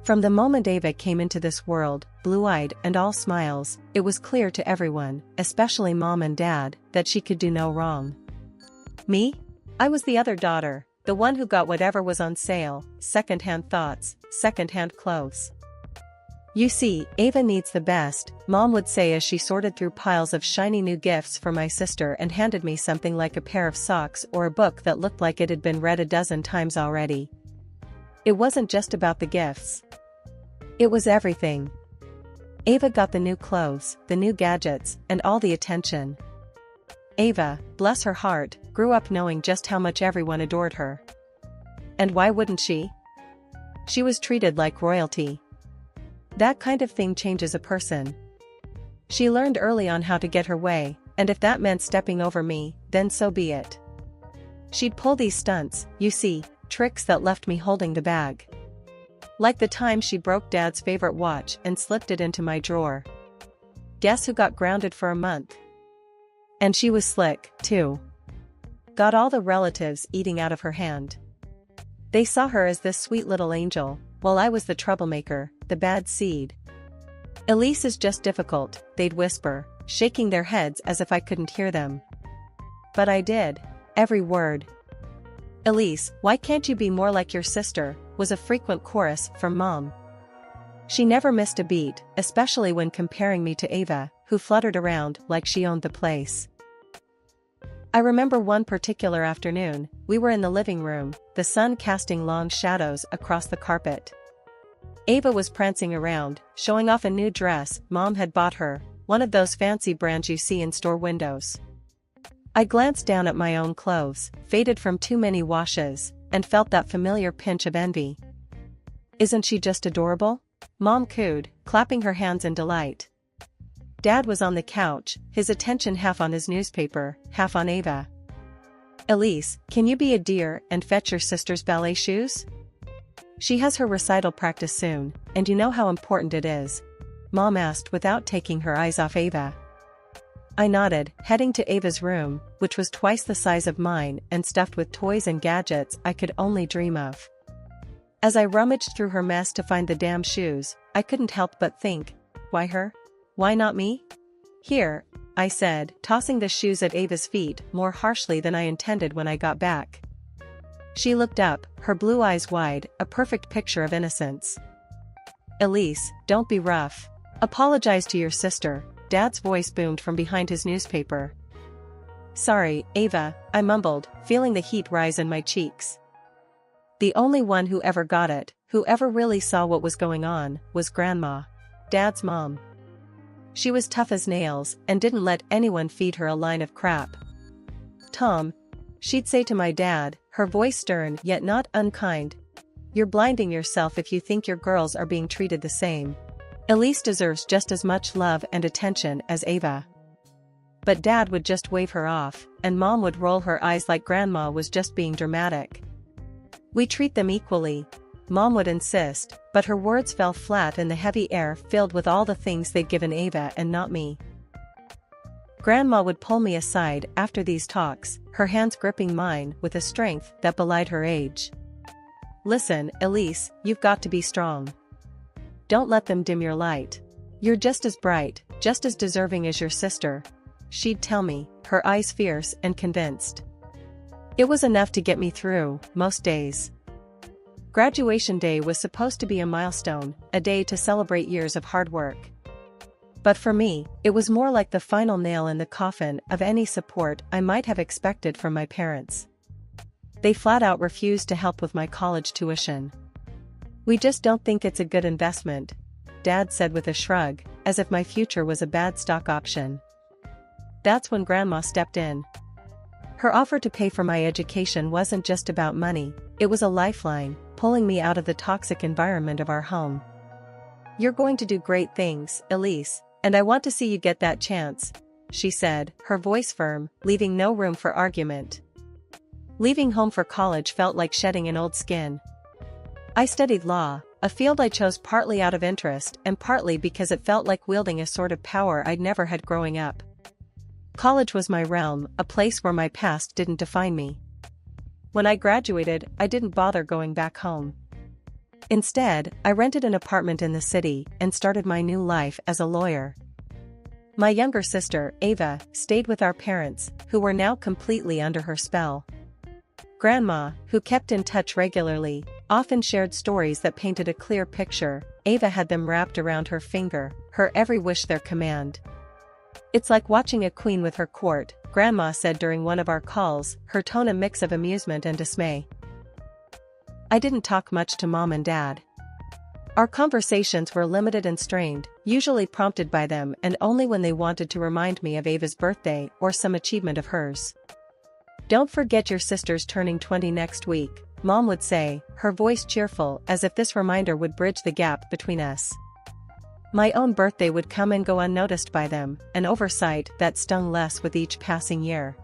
From the moment Ava came into this world, blue-eyed and all smiles, it was clear to everyone, especially Mom and Dad, that she could do no wrong. Me? I was the other daughter, the one who got whatever was on sale, second-hand thoughts, second-hand clothes. You see, Ava needs the best, Mom would say as she sorted through piles of shiny new gifts for my sister and handed me something like a pair of socks or a book that looked like it had been read a dozen times already. It wasn't just about the gifts. It was everything. Ava got the new clothes, the new gadgets, and all the attention. Ava, bless her heart, grew up knowing just how much everyone adored her. And why wouldn't she? She was treated like royalty. That kind of thing changes a person. She learned early on how to get her way, and if that meant stepping over me, then so be it. She'd pull these stunts, you see, tricks that left me holding the bag. Like the time she broke Dad's favorite watch and slipped it into my drawer. Guess who got grounded for a month? And she was slick, too. Got all the relatives eating out of her hand. They saw her as this sweet little angel, while I was the troublemaker, the bad seed. Elise is just difficult, they'd whisper, shaking their heads as if I couldn't hear them. But I did. Every word. Elise, why can't you be more like your sister, was a frequent chorus from Mom. She never missed a beat, especially when comparing me to Ava, who fluttered around like she owned the place. I remember one particular afternoon, we were in the living room, the sun casting long shadows across the carpet. Ava was prancing around, showing off a new dress Mom had bought her, one of those fancy brands you see in store windows. I glanced down at my own clothes, faded from too many washes, and felt that familiar pinch of envy. Isn't she just adorable? Mom cooed, clapping her hands in delight. Dad was on the couch, his attention half on his newspaper, half on Ava. Elise, can you be a dear and fetch your sister's ballet shoes? She has her recital practice soon, and you know how important it is. Mom asked without taking her eyes off Ava. I nodded, heading to Ava's room, which was twice the size of mine and stuffed with toys and gadgets I could only dream of. As I rummaged through her mess to find the damn shoes, I couldn't help but think, why her? Why not me? Here, I said, tossing the shoes at Ava's feet more harshly than I intended when I got back. She looked up, her blue eyes wide, a perfect picture of innocence. Elise, don't be rough. Apologize to your sister, Dad's voice boomed from behind his newspaper. Sorry, Ava, I mumbled, feeling the heat rise in my cheeks. The only one who ever got it, who ever really saw what was going on, was Grandma, Dad's mom. She was tough as nails and didn't let anyone feed her a line of crap. Tom, she'd say to my dad, her voice stern yet not unkind, you're blinding yourself if you think your girls are being treated the same. Elise deserves just as much love and attention as Ava. But Dad would just wave her off, and Mom would roll her eyes like Grandma was just being dramatic. We treat them equally, Mom would insist, but her words fell flat in the heavy air filled with all the things they'd given Ava and not me. Grandma would pull me aside after these talks, her hands gripping mine with a strength that belied her age. Listen, Elise, you've got to be strong. Don't let them dim your light. You're just as bright, just as deserving as your sister, she'd tell me, her eyes fierce and convinced. It was enough to get me through, most days. Graduation day was supposed to be a milestone, a day to celebrate years of hard work. But for me, it was more like the final nail in the coffin of any support I might have expected from my parents. They flat out refused to help with my college tuition. We just don't think it's a good investment, Dad said with a shrug, as if my future was a bad stock option. That's when Grandma stepped in. Her offer to pay for my education wasn't just about money, it was a lifeline, pulling me out of the toxic environment of our home. You're going to do great things, Elise, and I want to see you get that chance, she said, her voice firm, leaving no room for argument. Leaving home for college felt like shedding an old skin. I studied law, a field I chose partly out of interest and partly because it felt like wielding a sort of power I'd never had growing up. College was my realm, a place where my past didn't define me. When I graduated, I didn't bother going back home. Instead, I rented an apartment in the city and started my new life as a lawyer. My younger sister, Ava, stayed with our parents, who were now completely under her spell. Grandma, who kept in touch regularly, often shared stories that painted a clear picture. Ava had them wrapped around her finger, her every wish their command. "It's like watching a queen with her court," Grandma said during one of our calls, her tone a mix of amusement and dismay. I didn't talk much to Mom and Dad. Our conversations were limited and strained, usually prompted by them and only when they wanted to remind me of Ava's birthday or some achievement of hers. "Don't forget your sister's turning 20 next week," Mom would say, her voice cheerful as if this reminder would bridge the gap between us. My own birthday would come and go unnoticed by them, an oversight that stung less with each passing year.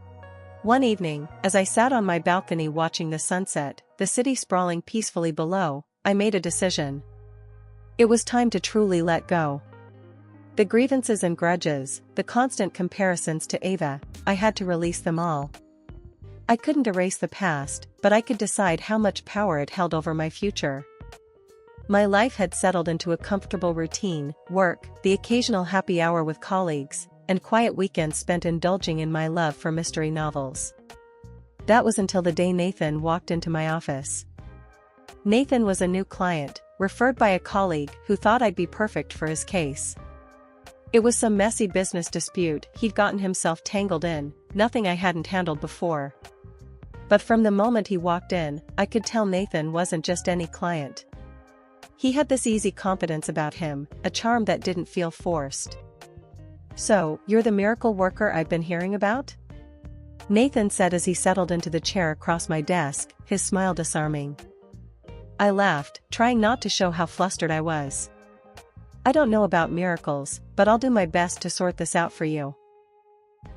One evening, as I sat on my balcony watching the sunset, the city sprawling peacefully below, I made a decision. It was time to truly let go. The grievances and grudges, the constant comparisons to Ava, I had to release them all. I couldn't erase the past, but I could decide how much power it held over my future. My life had settled into a comfortable routine, work, the occasional happy hour with colleagues, and quiet weekends spent indulging in my love for mystery novels. That was until the day Nathan walked into my office. Nathan was a new client, referred by a colleague who thought I'd be perfect for his case. It was some messy business dispute he'd gotten himself tangled in, nothing I hadn't handled before. But from the moment he walked in, I could tell Nathan wasn't just any client. He had this easy confidence about him, a charm that didn't feel forced. "So, you're the miracle worker I've been hearing about?" Nathan said as he settled into the chair across my desk, his smile disarming. I laughed, trying not to show how flustered I was. "I don't know about miracles, but I'll do my best to sort this out for you."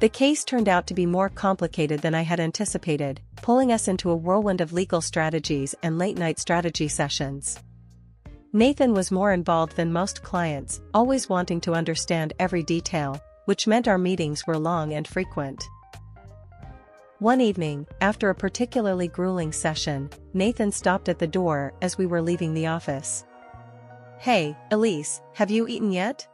The case turned out to be more complicated than I had anticipated, pulling us into a whirlwind of legal strategies and late-night strategy sessions. Nathan was more involved than most clients, always wanting to understand every detail, which meant our meetings were long and frequent. One evening, after a particularly grueling session, Nathan stopped at the door as we were leaving the office. "Hey, Elise, have you eaten yet?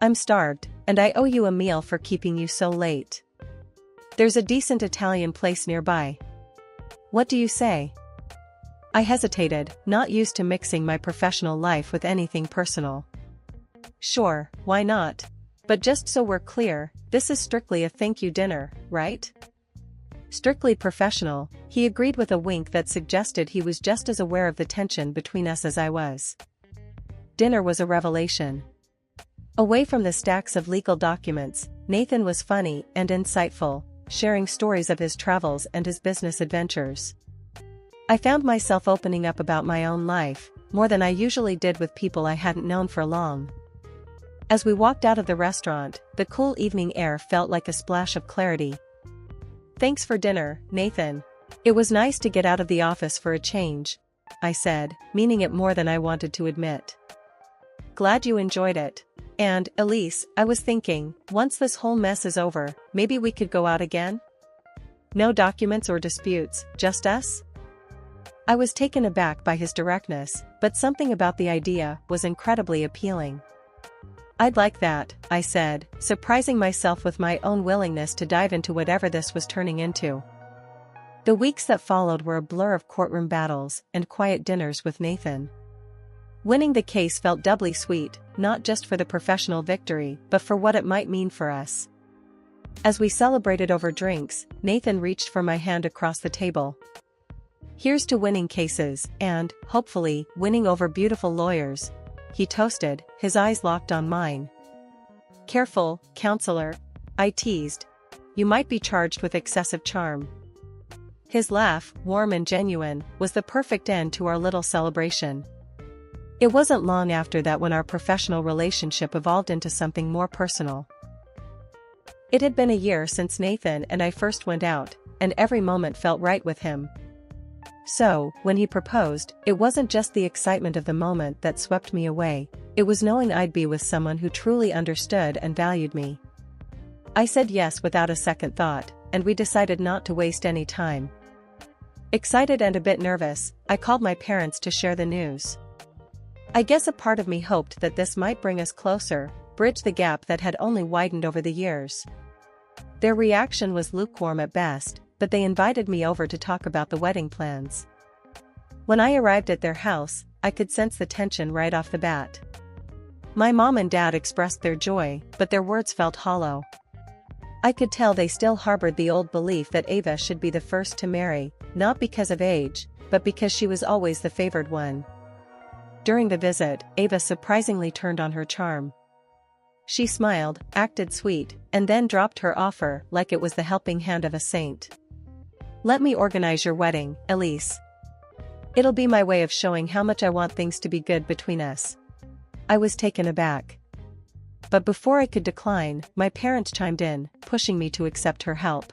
I'm starved, and I owe you a meal for keeping you so late. There's a decent Italian place nearby. What do you say?" I hesitated, not used to mixing my professional life with anything personal. "Sure, why not? But just so we're clear, this is strictly a thank you dinner, right?" Strictly professional, he agreed with a wink that suggested he was just as aware of the tension between us as I was. Dinner was a revelation. Away from the stacks of legal documents, Nathan was funny and insightful, sharing stories of his travels and his business adventures. I found myself opening up about my own life, more than I usually did with people I hadn't known for long. As we walked out of the restaurant, the cool evening air felt like a splash of clarity. "Thanks for dinner, Nathan. It was nice to get out of the office for a change," I said, meaning it more than I wanted to admit. "Glad you enjoyed it. And, Elise, I was thinking, once this whole mess is over, maybe we could go out again? No documents or disputes, just us?" I was taken aback by his directness, but something about the idea was incredibly appealing. "I'd like that," I said, surprising myself with my own willingness to dive into whatever this was turning into. The weeks that followed were a blur of courtroom battles and quiet dinners with Nathan. Winning the case felt doubly sweet, not just for the professional victory, but for what it might mean for us. As we celebrated over drinks, Nathan reached for my hand across the table. "Here's to winning cases, and, hopefully, winning over beautiful lawyers," he toasted, his eyes locked on mine. "Careful, counselor," I teased. "You might be charged with excessive charm." His laugh, warm and genuine, was the perfect end to our little celebration. It wasn't long after that when our professional relationship evolved into something more personal. It had been a year since Nathan and I first went out, and every moment felt right with him. So, when he proposed, it wasn't just the excitement of the moment that swept me away, it was knowing I'd be with someone who truly understood and valued me. I said yes without a second thought, and we decided not to waste any time. Excited and a bit nervous, I called my parents to share the news. I guess a part of me hoped that this might bring us closer, bridge the gap that had only widened over the years. Their reaction was lukewarm at best, but they invited me over to talk about the wedding plans. When I arrived at their house, I could sense the tension right off the bat. My mom and dad expressed their joy, but their words felt hollow. I could tell they still harbored the old belief that Ava should be the first to marry, not because of age, but because she was always the favored one. During the visit, Ava surprisingly turned on her charm. She smiled, acted sweet, and then dropped her offer like it was the helping hand of a saint. "Let me organize your wedding, Elise. It'll be my way of showing how much I want things to be good between us." I was taken aback. But before I could decline, my parents chimed in, pushing me to accept her help.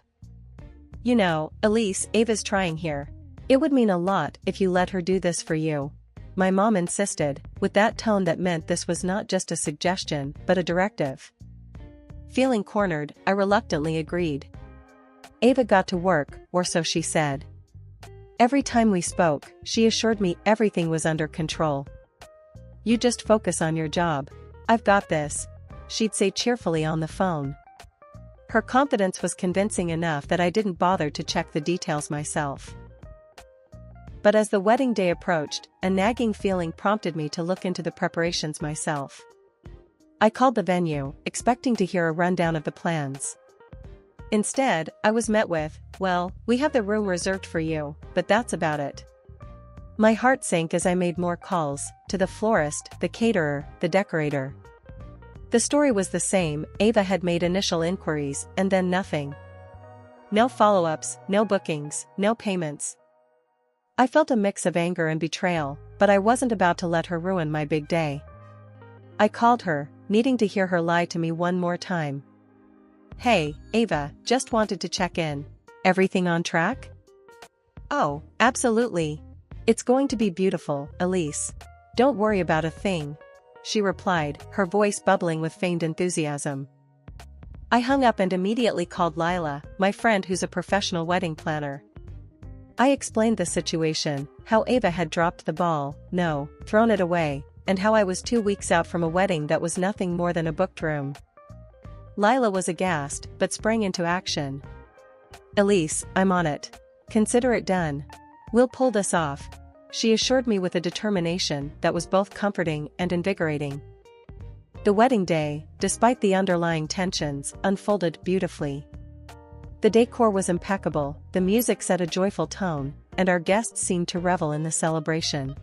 "You know, Elise, Ava's trying here. It would mean a lot if you let her do this for you," my mom insisted, with that tone that meant this was not just a suggestion but a directive. Feeling cornered, I reluctantly agreed. Ava got to work, or so she said. Every time we spoke, she assured me everything was under control. "You just focus on your job. I've got this," she'd say cheerfully on the phone. Her confidence was convincing enough that I didn't bother to check the details myself. But as the wedding day approached, a nagging feeling prompted me to look into the preparations myself. I called the venue, expecting to hear a rundown of the plans. Instead, I was met with, "Well, we have the room reserved for you, but that's about it." My heart sank as I made more calls, to the florist, the caterer, the decorator. The story was the same. Ava had made initial inquiries, and then nothing. No follow-ups, no bookings, no payments. I felt a mix of anger and betrayal, but I wasn't about to let her ruin my big day. I called her, needing to hear her lie to me one more time. "Hey, Ava, just wanted to check in. Everything on track?" "Oh, absolutely. It's going to be beautiful, Elise. Don't worry about a thing," she replied, her voice bubbling with feigned enthusiasm. I hung up and immediately called Lila, my friend who's a professional wedding planner. I explained the situation, how Ava had dropped the ball, no, thrown it away, and how I was 2 weeks out from a wedding that was nothing more than a booked room. Lila was aghast, but sprang into action. "Elise, I'm on it. Consider it done. We'll pull this off," she assured me with a determination that was both comforting and invigorating. The wedding day, despite the underlying tensions, unfolded beautifully. The decor was impeccable, the music set a joyful tone, and our guests seemed to revel in the celebration.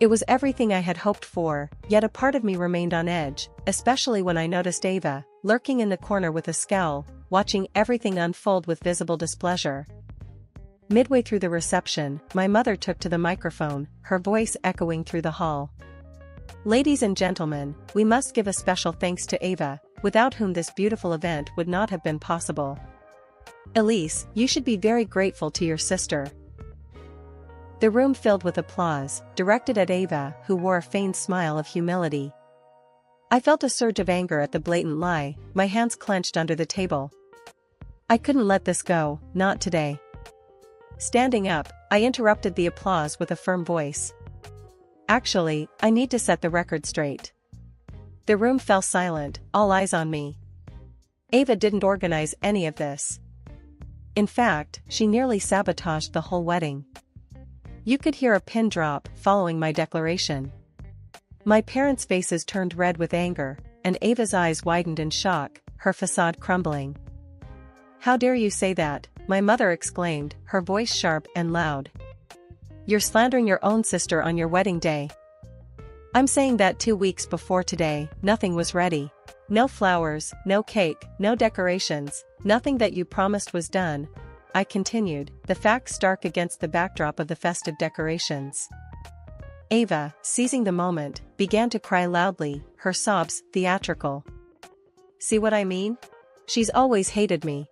It was everything I had hoped for, yet a part of me remained on edge, especially when I noticed Ava, lurking in the corner with a scowl, watching everything unfold with visible displeasure. Midway through the reception, my mother took to the microphone, her voice echoing through the hall. "Ladies and gentlemen, we must give a special thanks to Ava, without whom this beautiful event would not have been possible. Elise, you should be very grateful to your sister." The room filled with applause, directed at Ava, who wore a feigned smile of humility. I felt a surge of anger at the blatant lie, my hands clenched under the table. I couldn't let this go, not today. Standing up, I interrupted the applause with a firm voice. "Actually, I need to set the record straight." The room fell silent, all eyes on me. Ava didn't organize any of this. In fact, she nearly sabotaged the whole wedding. You could hear a pin drop following my declaration. My parents' faces turned red with anger, and Ava's eyes widened in shock, her facade crumbling. "How dare you say that?" my mother exclaimed, her voice sharp and loud. "You're slandering your own sister on your wedding day." "I'm saying that 2 weeks before today, nothing was ready. No flowers, no cake, no decorations, nothing that you promised was done," I continued, the facts stark against the backdrop of the festive decorations. Ava, seizing the moment, began to cry loudly, her sobs theatrical. "See what I mean? She's always hated me.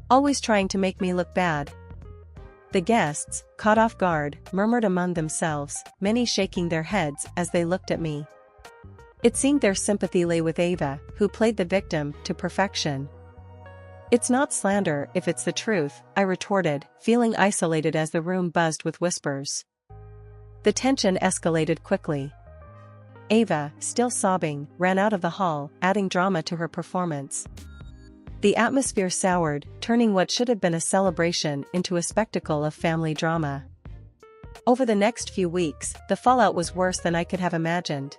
Always trying to make me look bad." The guests, caught off guard, murmured among themselves, many shaking their heads as they looked at me. It seemed their sympathy lay with Ava, who played the victim to perfection. "It's not slander if it's the truth," I retorted, feeling isolated as the room buzzed with whispers. The tension escalated quickly. Ava, still sobbing, ran out of the hall, adding drama to her performance. The atmosphere soured, turning what should have been a celebration into a spectacle of family drama. Over the next few weeks, the fallout was worse than I could have imagined.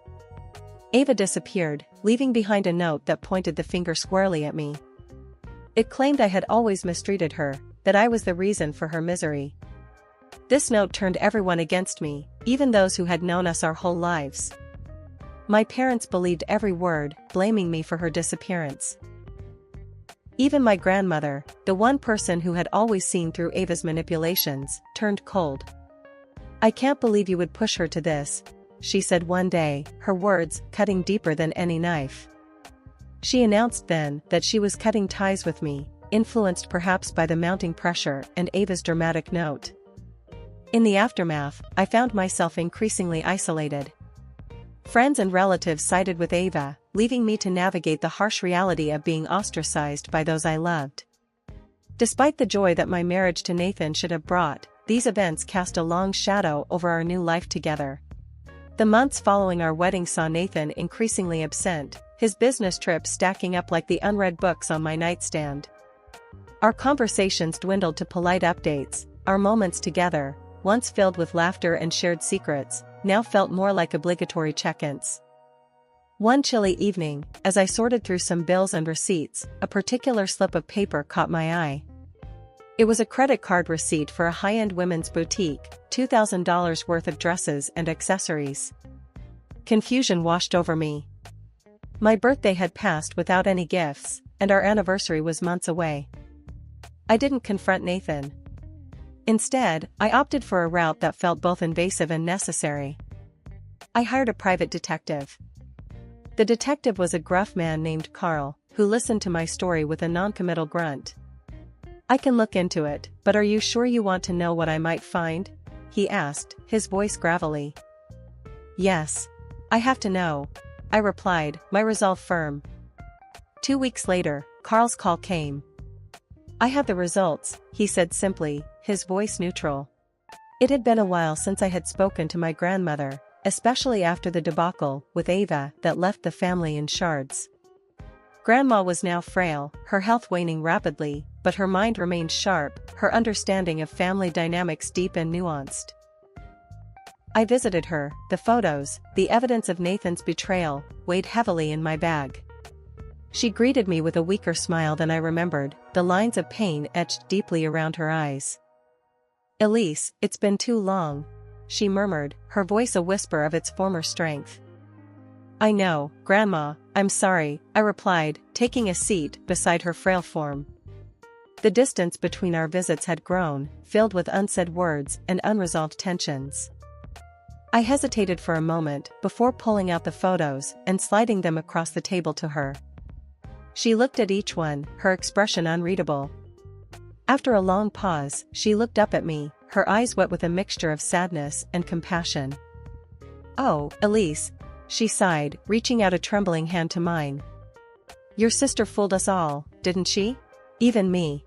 Ava disappeared, leaving behind a note that pointed the finger squarely at me. It claimed I had always mistreated her, that I was the reason for her misery. This note turned everyone against me, even those who had known us our whole lives. My parents believed every word, blaming me for her disappearance. Even my grandmother, the one person who had always seen through Ava's manipulations, turned cold. "I can't believe you would push her to this," she said one day, her words cutting deeper than any knife. She announced then that she was cutting ties with me, influenced perhaps by the mounting pressure and Ava's dramatic note. In the aftermath, I found myself increasingly isolated. Friends and relatives sided with Ava, leaving me to navigate the harsh reality of being ostracized by those I loved. Despite the joy that my marriage to Nathan should have brought, these events cast a long shadow over our new life together. The months following our wedding saw Nathan increasingly absent, his business trips stacking up like the unread books on my nightstand. Our conversations dwindled to polite updates, our moments together, once filled with laughter and shared secrets, now felt more like obligatory check-ins. One chilly evening, as I sorted through some bills and receipts, a particular slip of paper caught my eye. It was a credit card receipt for a high-end women's boutique, $2,000 worth of dresses and accessories. Confusion washed over me. My birthday had passed without any gifts, and our anniversary was months away. I didn't confront Nathan. Instead, I opted for a route that felt both invasive and necessary. I hired a private detective. The detective was a gruff man named Carl, who listened to my story with a noncommittal grunt. "I can look into it, but are you sure you want to know what I might find?" he asked, his voice gravelly. "Yes. I have to know," I replied, my resolve firm. 2 weeks later, Carl's call came. "I have the results," he said simply, his voice neutral. It had been a while since I had spoken to my grandmother, especially after the debacle with Ava that left the family in shards. Grandma was now frail, her health waning rapidly, but her mind remained sharp, her understanding of family dynamics deep and nuanced. I visited her, the photos, the evidence of Nathan's betrayal, weighed heavily in my bag. She greeted me with a weaker smile than I remembered, the lines of pain etched deeply around her eyes. "Elise, it's been too long," she murmured, her voice a whisper of its former strength. "I know, Grandma, I'm sorry," I replied, taking a seat beside her frail form. The distance between our visits had grown, filled with unsaid words and unresolved tensions. I hesitated for a moment before pulling out the photos and sliding them across the table to her. She looked at each one, her expression unreadable. After a long pause, she looked up at me, her eyes wet with a mixture of sadness and compassion. "Oh, Elise," she sighed, reaching out a trembling hand to mine. "Your sister fooled us all, didn't she? Even me."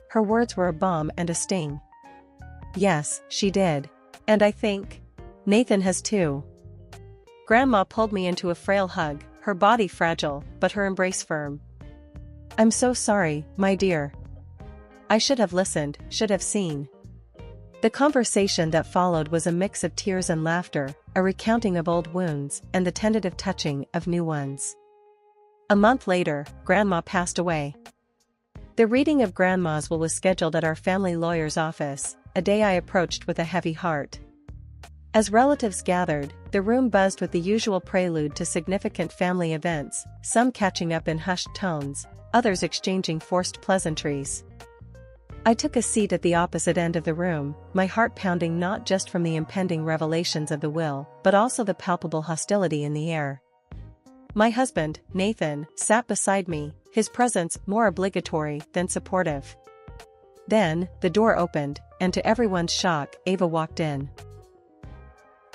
Her words were a balm and a sting. "Yes, she did. And I think Nathan has too." Grandma pulled me into a frail hug, her body fragile, but her embrace firm. "I'm so sorry, my dear. I should have listened, should have seen." The conversation that followed was a mix of tears and laughter, a recounting of old wounds, and the tentative touching of new ones. A month later, Grandma passed away. The reading of Grandma's will was scheduled at our family lawyer's office, a day I approached with a heavy heart. As relatives gathered, the room buzzed with the usual prelude to significant family events, some catching up in hushed tones, others exchanging forced pleasantries. I took a seat at the opposite end of the room, my heart pounding not just from the impending revelations of the will, but also the palpable hostility in the air. My husband, Nathan, sat beside me, his presence more obligatory than supportive. Then, the door opened, and to everyone's shock, Ava walked in.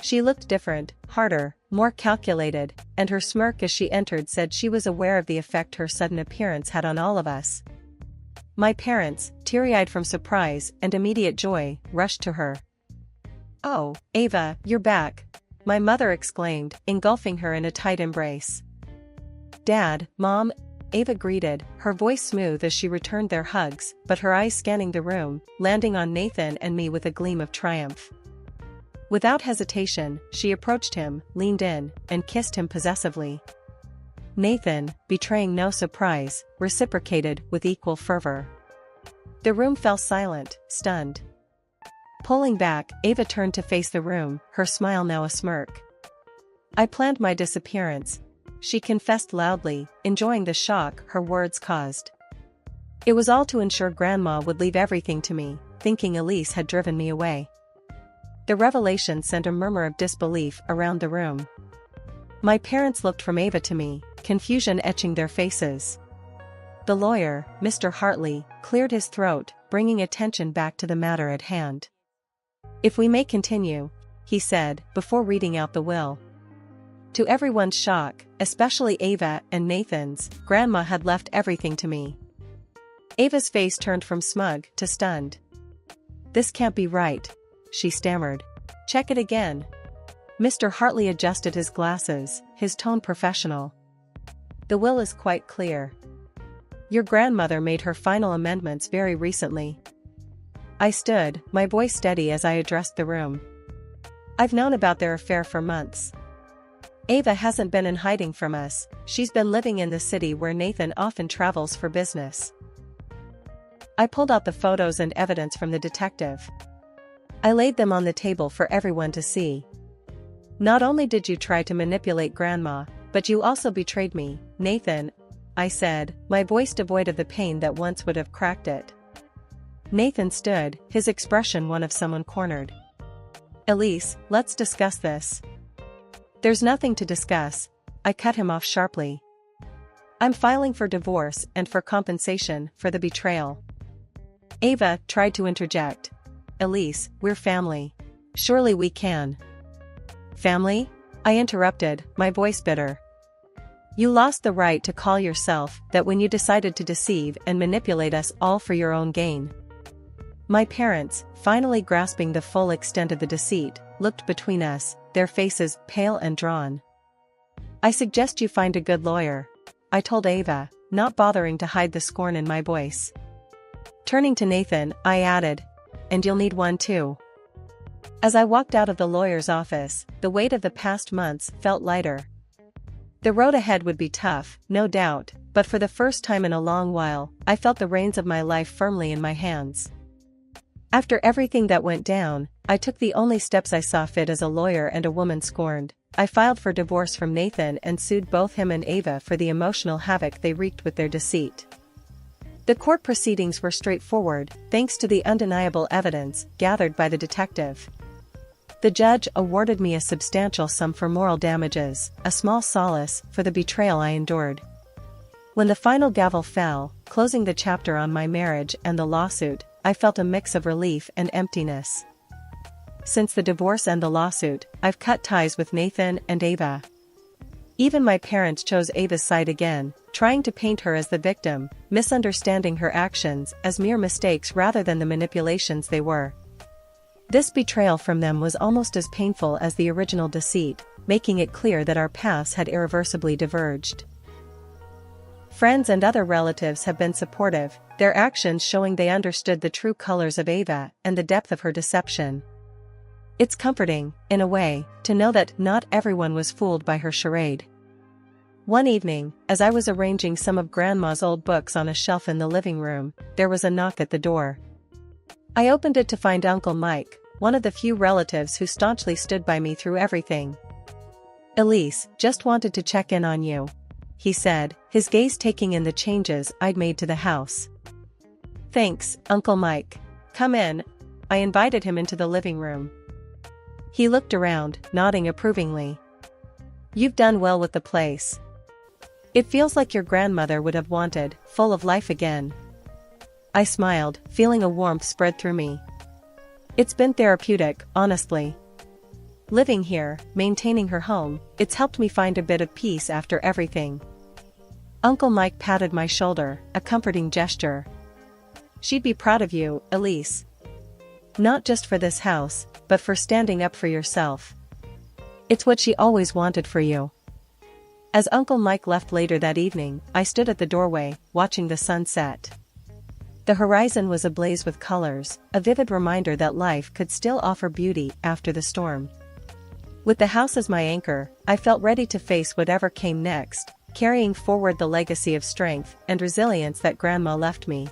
She looked different, harder, more calculated, and her smirk as she entered said she was aware of the effect her sudden appearance had on all of us. My parents, teary-eyed from surprise and immediate joy, rushed to her. "Oh, Ava, you're back," my mother exclaimed, engulfing her in a tight embrace. Dad, Mom, Ava greeted, her voice smooth as she returned their hugs, but her eyes scanning the room, landing on Nathan and me with a gleam of triumph. Without hesitation, she approached him, leaned in, and kissed him possessively. Nathan, betraying no surprise, reciprocated with equal fervor. The room fell silent, stunned. Pulling back, Ava turned to face the room, her smile now a smirk. I planned my disappearance, she confessed loudly, enjoying the shock her words caused. It was all to ensure Grandma would leave everything to me, thinking Elise had driven me away. The revelation sent a murmur of disbelief around the room. My parents looked from Ava to me, confusion etching their faces. The lawyer, Mr. Hartley, cleared his throat, bringing attention back to the matter at hand. If we may continue, he said, before reading out the will. To everyone's shock, especially Ava and Nathan's, Grandma had left everything to me. Ava's face turned from smug to stunned. This can't be right, she stammered. Check it again. Mr. Hartley adjusted his glasses, his tone professional. The will is quite clear. Your grandmother made her final amendments very recently. I stood, my voice steady as I addressed the room. I've known about their affair for months. Ava hasn't been in hiding from us, she's been living in the city where Nathan often travels for business. I pulled out the photos and evidence from the detective. I laid them on the table for everyone to see. Not only did you try to manipulate Grandma, but you also betrayed me, Nathan, I said, my voice devoid of the pain that once would have cracked it. Nathan stood, his expression one of someone cornered. Elise, let's discuss this. There's nothing to discuss, I cut him off sharply. I'm filing for divorce and for compensation for the betrayal. Ava tried to interject. Elise, we're family. Surely we can. Family? I interrupted, my voice bitter. You lost the right to call yourself that when you decided to deceive and manipulate us all for your own gain. My parents, finally grasping the full extent of the deceit, looked between us, their faces pale and drawn. I suggest you find a good lawyer, I told Ava, not bothering to hide the scorn in my voice. Turning to Nathan, I added, and you'll need one too. As I walked out of the lawyer's office, the weight of the past months felt lighter. The road ahead would be tough, no doubt, but for the first time in a long while, I felt the reins of my life firmly in my hands. After everything that went down, I took the only steps I saw fit as a lawyer and a woman scorned. I filed for divorce from Nathan and sued both him and Ava for the emotional havoc they wreaked with their deceit. The court proceedings were straightforward, thanks to the undeniable evidence gathered by the detective. The judge awarded me a substantial sum for moral damages, a small solace for the betrayal I endured. When the final gavel fell, closing the chapter on my marriage and the lawsuit, I felt a mix of relief and emptiness. Since the divorce and the lawsuit, I've cut ties with Nathan and Ava. Even my parents chose Ava's side again, trying to paint her as the victim, misunderstanding her actions as mere mistakes rather than the manipulations they were. This betrayal from them was almost as painful as the original deceit, making it clear that our paths had irreversibly diverged. Friends and other relatives have been supportive, their actions showing they understood the true colors of Ava and the depth of her deception. It's comforting, in a way, to know that not everyone was fooled by her charade. One evening, as I was arranging some of Grandma's old books on a shelf in the living room, there was a knock at the door. I opened it to find Uncle Mike, one of the few relatives who staunchly stood by me through everything. Elise, just wanted to check in on you, he said, his gaze taking in the changes I'd made to the house. Thanks, Uncle Mike. Come in. I invited him into the living room. He looked around, nodding approvingly. You've done well with the place. It feels like your grandmother would have wanted, full of life again. I smiled, feeling a warmth spread through me. It's been therapeutic, honestly. Living here, maintaining her home, it's helped me find a bit of peace after everything. Uncle Mike patted my shoulder, a comforting gesture. She'd be proud of you, Elise. Not just for this house, but for standing up for yourself. It's what she always wanted for you. As Uncle Mike left later that evening, I stood at the doorway, watching the sun set. The horizon was ablaze with colors, a vivid reminder that life could still offer beauty after the storm. With the house as my anchor, I felt ready to face whatever came next, carrying forward the legacy of strength and resilience that Grandma left me.